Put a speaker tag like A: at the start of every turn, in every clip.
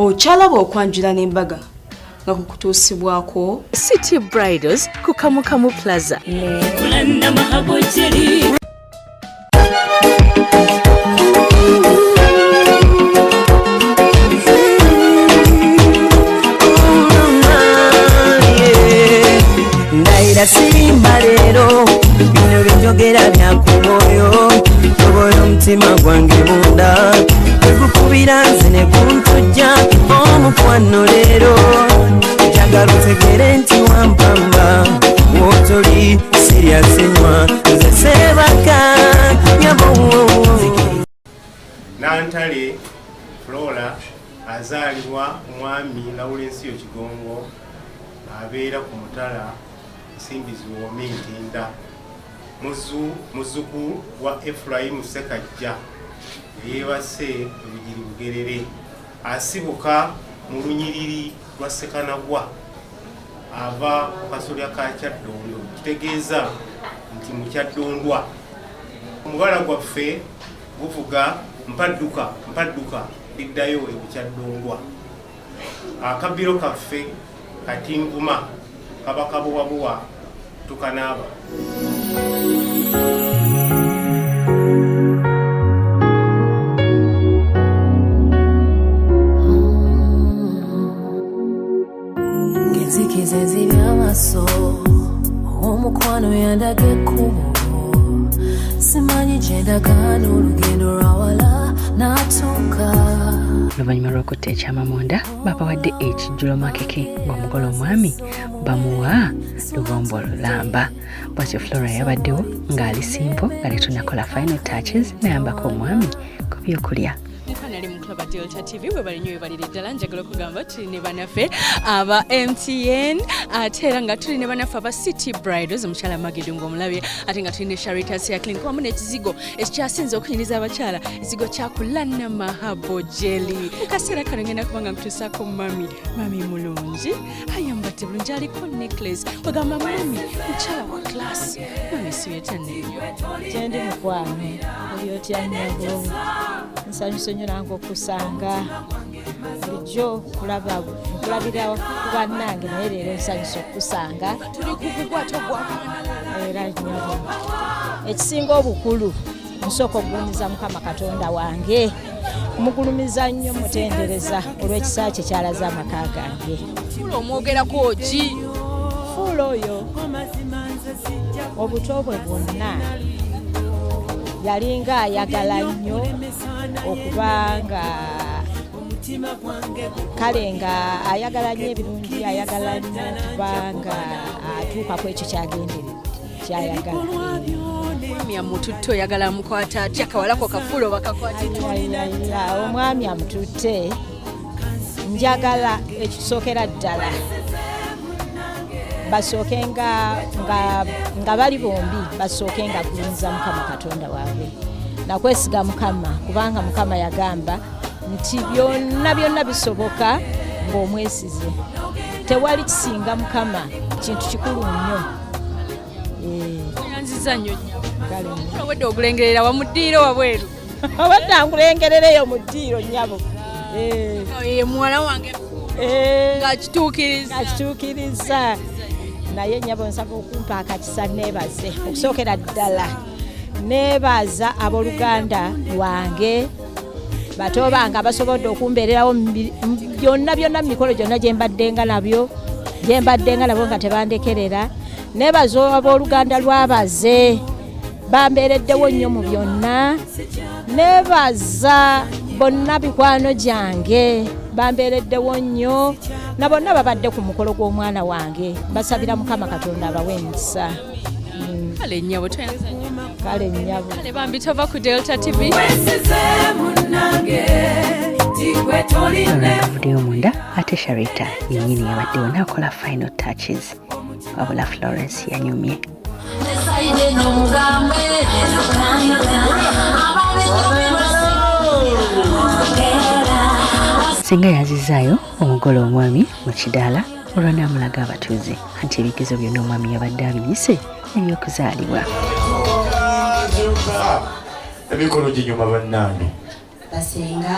A: Ochalaba okwanjula n'embaga nga kukutuusibwako
B: City Bridals ku Kamukamu Plaza.
C: Ndaira simba lero bino binjogera byakumoyo toboyo mutima gwange munda ekukubira nze ne kuntujja omukwano lero njagala otegere nti wampamba wotoli serious nywa nze sebaka nyabo.
D: Nantale Flora azaalibwa omwami Lawrence Kigongo abeera ku Mutala Simbizi Womintinda muzuku wa Ephraim Sekajja yeebase ebigiri bugerere asibuka mu lunyiriri lwa Sekanagwa ava ku kasolya ka Kyaddondo kitegeeza nti mu Kyaddondwa omubala gwaffe guvuga mpadduka liddayo e Kyaddondwa akabiro kaffe katinguma kabakabuwabuwa tukanaaba.
C: Ngezikiza ezibyamaso omukwano yandage ekkubo simanyi gyendagana olugendo lwawala n'atuuka.
B: Oluvannyuma lw'okutta ekyamamunda babawadde ekijjulo makeke ng'omugole omwami bamuwa lubombo lulamba. Bwatyo Flora yabaddewo ng'ali simpo nga tetunnakola final touches nayambako omwami ku byokulya.
E: Nali muklaba Delta TV bwe bali nnyo balire ddala njagala okugamba tuli ne banaffe aba MTN ate era nga tuli ne banaffe aba City Bridals omukyala Magidu ng'omulabye ate nga tuli ne Charitas ya Clinic wamu n'ekizigo ekikyasinze okunyiriza abakyala ekizigo kyakulana mahabo jelly. Mu kaseera kano ngenda kubanga nkutuusaako mami mulungi ayambadde bulungi aliko necklace wagamba mami mukyala wa class mami siyeta ne
F: gyendi mukwano oli otya nnyago nsanyusa nnyo nange okusanga bulijjo kulabira ku bannange naye leero nsanyusa okusanga
E: tuli kukukwata
F: era nnyabo ekisinga obukulu nsooka okugulumiza Mukama Katonda wange mugulumiza nnyo mutendereza olw'ekisa kye kyalaze amaka gange.
E: fulo omwogerako ki
F: fulo oyo obuto bwe bwonna yalinga ayagala nnyo okubanga kale nga ayagala nnyo ebirungi ayagala nnyo okubanga atuuka ku ekyo kyayagala.
E: Omwami amututte oyagala amukwata atya kawalako kafulo bakakwata
F: omwami amututte njagala ekisookera ddala basooke nga bali bombi basooke nga gulumiza Mukama Katonda waabwe nakwesiga Mukama kubanga Mukama yagamba nti byonna bisoboka ng'omwesize tewali kisinga Mukama kintu kikulu nnyo.
E: Onyanziza nnyo nnyabo wedde okulengerera wamuddiiro wabweru
F: obadde ankulengerereyo mu ddiiro nnyabo
E: muwala wange
F: ng'akituukiriza naye nnyabo nsaba okumpa akakisa neebaze okusookera ddala neebaza abooluganda lwange bato bange abasobodde okumbeererawo byonna mu mikolo gyonna gyembaddenga nabyo nga tebandekerera. Neebaza abooluganda lwabaze bambeereddewo nnyo mu byonna. Neebaza bonna bikwano gyange bambeereddewo nnyo na bonna babadde ku mukolo gw'omwana wange basabira Mukama Katonda abawe emikisa.
E: Kale nnyabo
F: kale nnyabo
E: kale bambi tova ku Delta TV
B: Avuddeyo munda ate Sharita yennyini yabaddewo n'akola final touches wabula Florence yanyumye. Singa yazizaayo omugole omwami mu kidaala olwo n'amulaga abatuuze anti ebigezo byonna omwami yabadde abiyise ebyokuzaalibwa.
G: Emikolo ginyuma bannange
H: basenga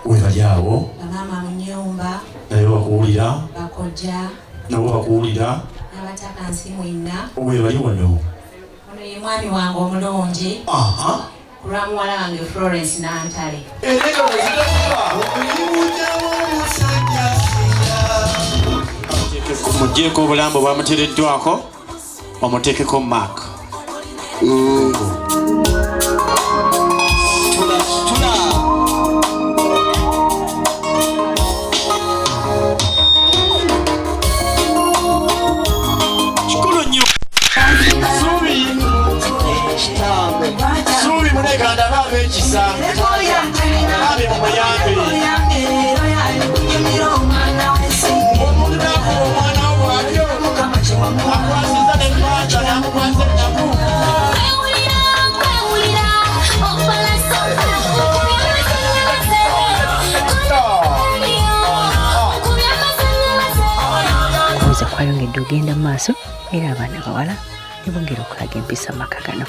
G: Webalyawo.
H: Mama munyumba.
G: Nayo bakuwulira.
H: Bakojja.
G: Nabo bakuwulira.
H: Nabataka nsi mwinna.
G: Webali wano.
H: Ono ye mwami wange omulungi. Kulwa muwala wange Florence Nantale.
G: Mugyeko obulambo bwamuteereddwako omuteekeko mark. Kikulu nnyo. Suubi muneganda baaba ekisa. Abe mumuyambe.
B: Kuza kwayongedde ogenda mu maaso era abaana bawala ne bongera okulaga empisa mu maka gano.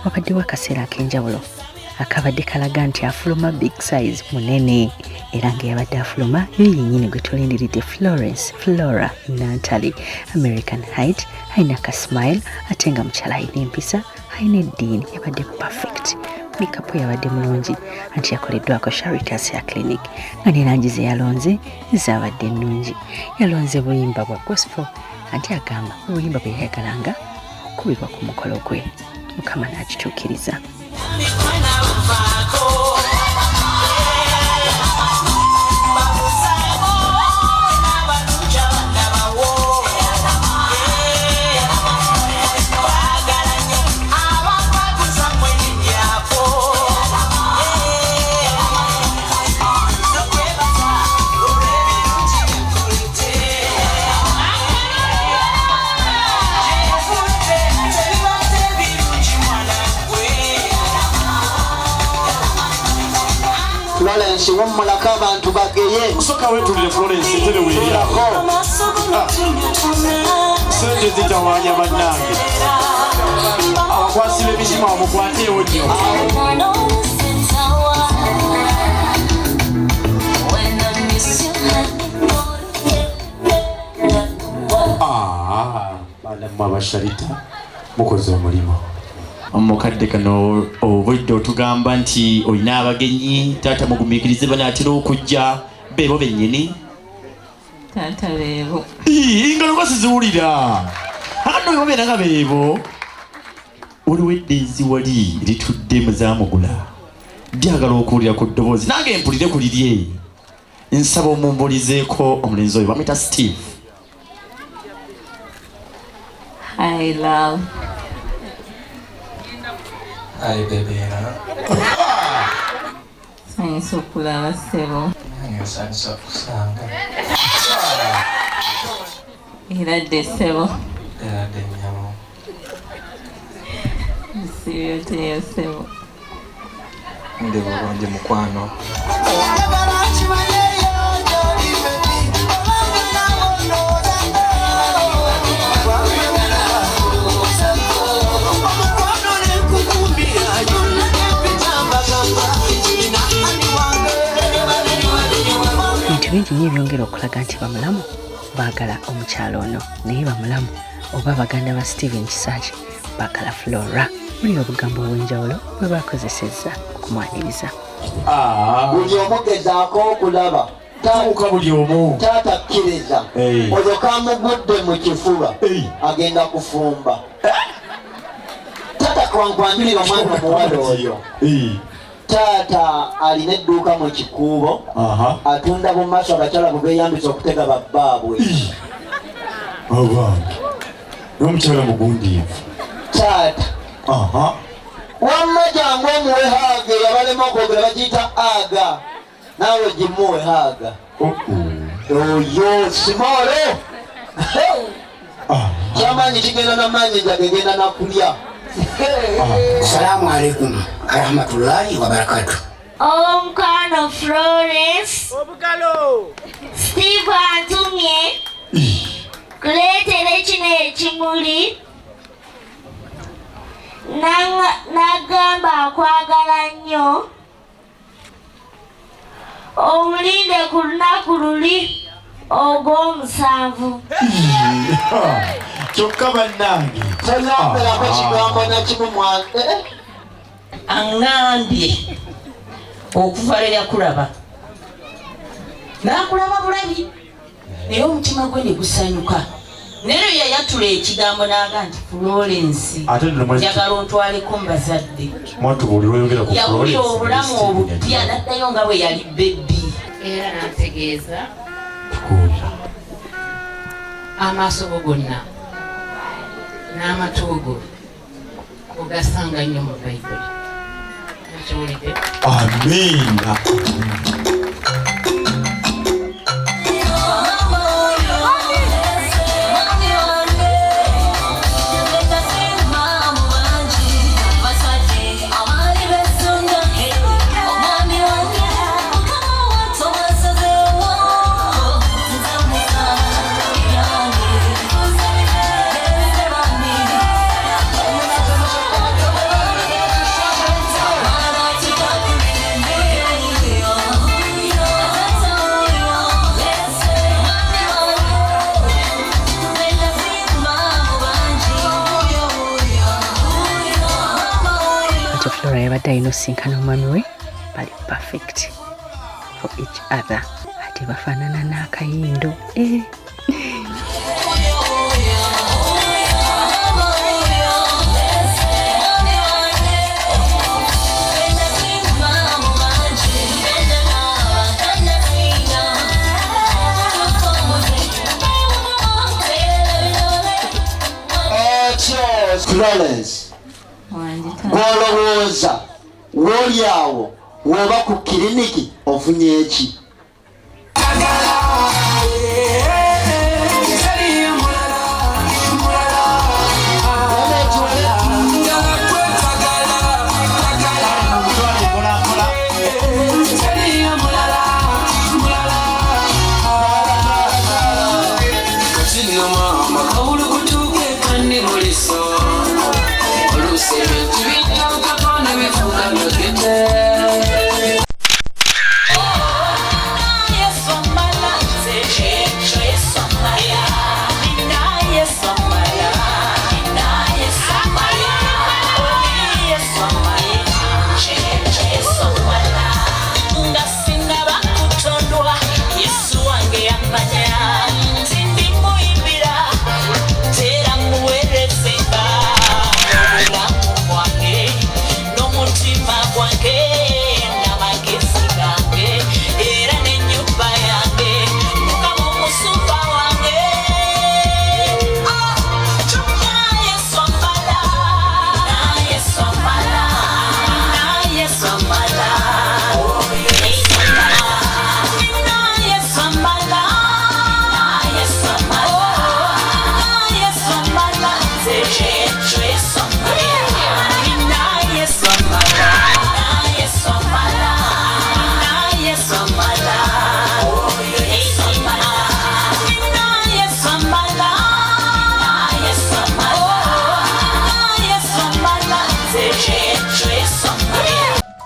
B: Wabaddewo akaseera ak'enjawulo akabadde kalaga nti afuluma big size munene era ng'eyabadde afuluma yo yennyini gwe tulindiridde Flora Nantale American height, ayina ka smile ate nga mukyala ayina empisa, ayina eddiini, yabadde perfect. Makeup yabadde mulungi anti yakoleddwako Charitas ya clinic nga ne langi ze yalonze zaabadde ennungi. Yalonze buyimba bwa gospel anti agamba obuyimba bwe yayagalanga okubibwa ku mukolo gwe. Mukama n'akituukiriza.
I: Florence wumulako abantu bageye.
G: Kusooka weetulire Florence ntebe weeryako. Sente zitawaanya bannange. Abakwasira ebizima bamukwateewo nnyo. Baana mmwe abasharita mukoze omulimu. Omukadde kano obudde otugamba nti olina abagenyi taata mugumiikirize banaatera okujja beebo bennyini.
J: Taata beebo.
G: Engalo basiziwulira. Akadde oyo babeera nga beebo. Waliwo eddeenzi wali litudde muzaamugula. Lyagala okuwulira ku ddoboozi nange mpulire ku lirye. Nsaba omumbulizeeko omulenzi oyo bamwita Steve.
J: Hi love.
K: Hi baby.
J: Sanyiza okulaba ssebo.
K: Sanyiza okusanga.
J: Eradde ssebo.
K: Eradde nnyamo.
J: Sibyo teyo ssebo.
K: Ndi bulungi mukwano.
B: Bingi nnyo ebyongera okulaga nti bamulamu baagala omukyalo ono naye bamulamu oba baganda ba Steven Kisakye baagala Flora. Buli obugambo obw'enjawulo bwe bakozesezza okumwaniriza.
I: Buli omugezaako okulaba
G: tawuka buli omu
I: taata kkiriza oyo kamugudde mu kifuba agenda kufumba. Taata kwankwanjulira omwana omuwala oyo Tata alina edduuka mu Kikuubo. Atunda mu maaso abakyala bwe beeyambisa okutega babbaabwe.
G: Abange. N'omukyala mugundiivu.
I: Tata. Wamma jangu omuwe haaga yabalema okwogera bagiyita aga. Naawe gimuwe haaga. Oyo simolo. Kyamaanyi kigenda n'amaanyi jagegenda nakulya.
L: Assalamu alaikum warahmatullahi wabarakatuh.
M: Omukano Florence Steve antumye kuleetera kino ekimuli n'agamba akwagala nnyo omulinde ku lunaku luli ogw'omusanvu.
G: Kyokka bannange
I: tayamberako kigambo nakimu mwange
H: aŋŋambye okuva lwe yakulaba n'akulaba bulabi naye omutima gwe ne gusanyuka naye lwe yayatula ekigambo n'aga nti Florence njagala ontwaleko mu bazadde yawulira obulamu obupya n'addayo nga bwe yali bebbi era n'antegeeza amaaso go gonna n'amatu go ogasanga nnyo mu Bayibuli. Okiwulidde?
G: Amiina.
B: Flora yabadde alina osinkana omwami we bali perfect for each other ate bafaanana n'akayindo.
I: Florence gwolowooza woli awo woba ku kiriniki ofunye eki?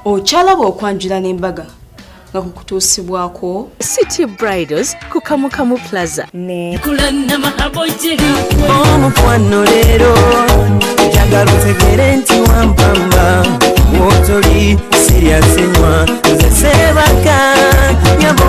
A: Okyalaba okwanjula n'embaga nga kukutuusibwako
E: City Bridals ku Kamukamu Plaza ne
C: omukwano leero njagala otegere nti wampamba wotoli siryasenywa nze seebaka nyabo